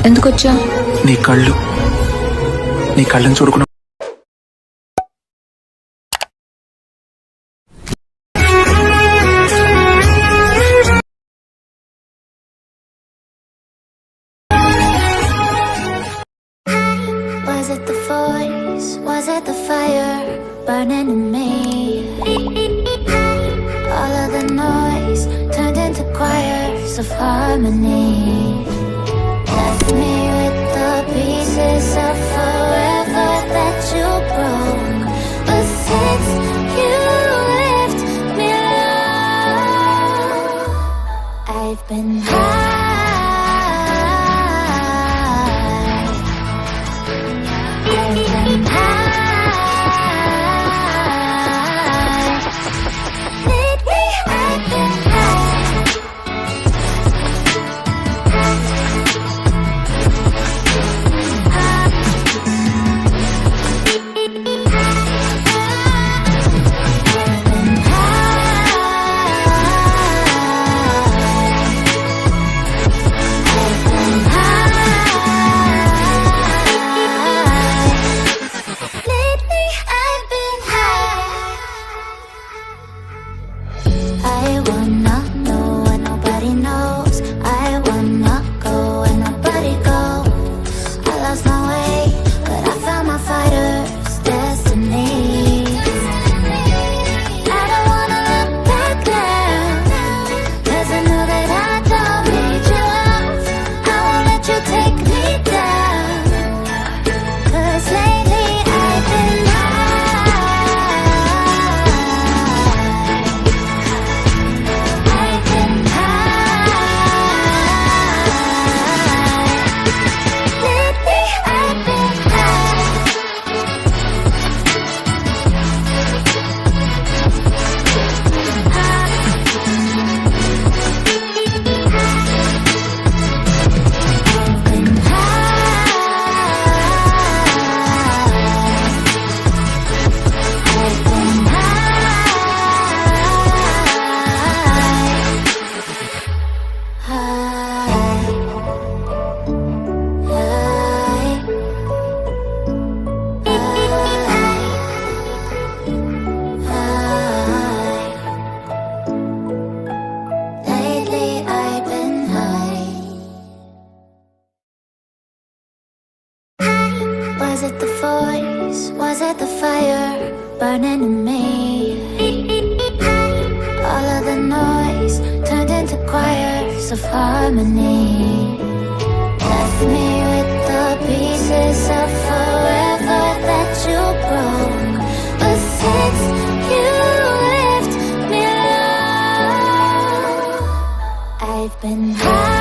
ఎందుకొచ్చా? నీ కళ్ళని చూడుకున్నా. Was it the voice? Was it the fire burning in me? All of the noise turned into choirs of harmony. Left me with the pieces of forever that you broke. But since you left me alone, I've been high. Was it the voice? Was it the fire burning in me? All of the noise turned into choirs of harmony. Left me with the pieces of forever that you broke. But since you left me alone, I've been high.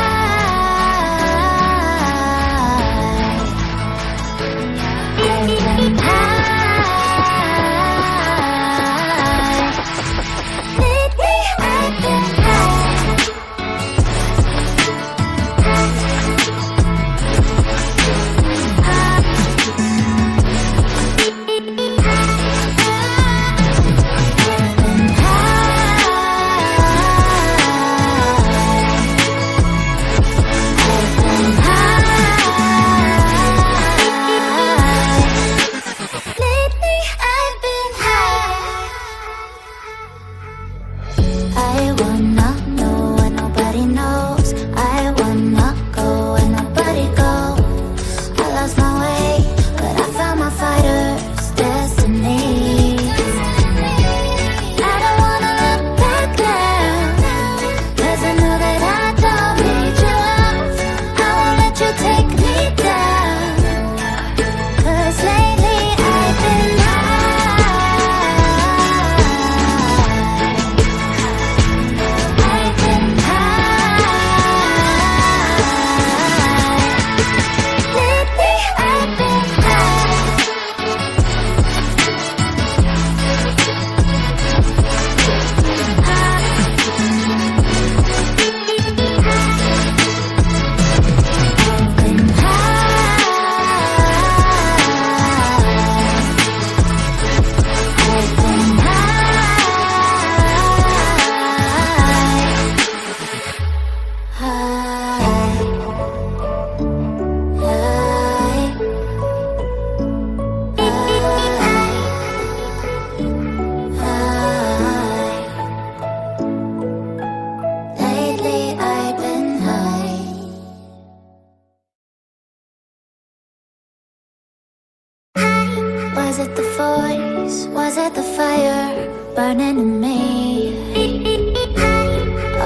it the voice? Was it the fire burning in me?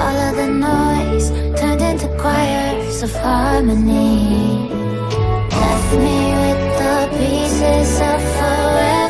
All of the noise turned into choirs of harmony. Left me with the pieces of forever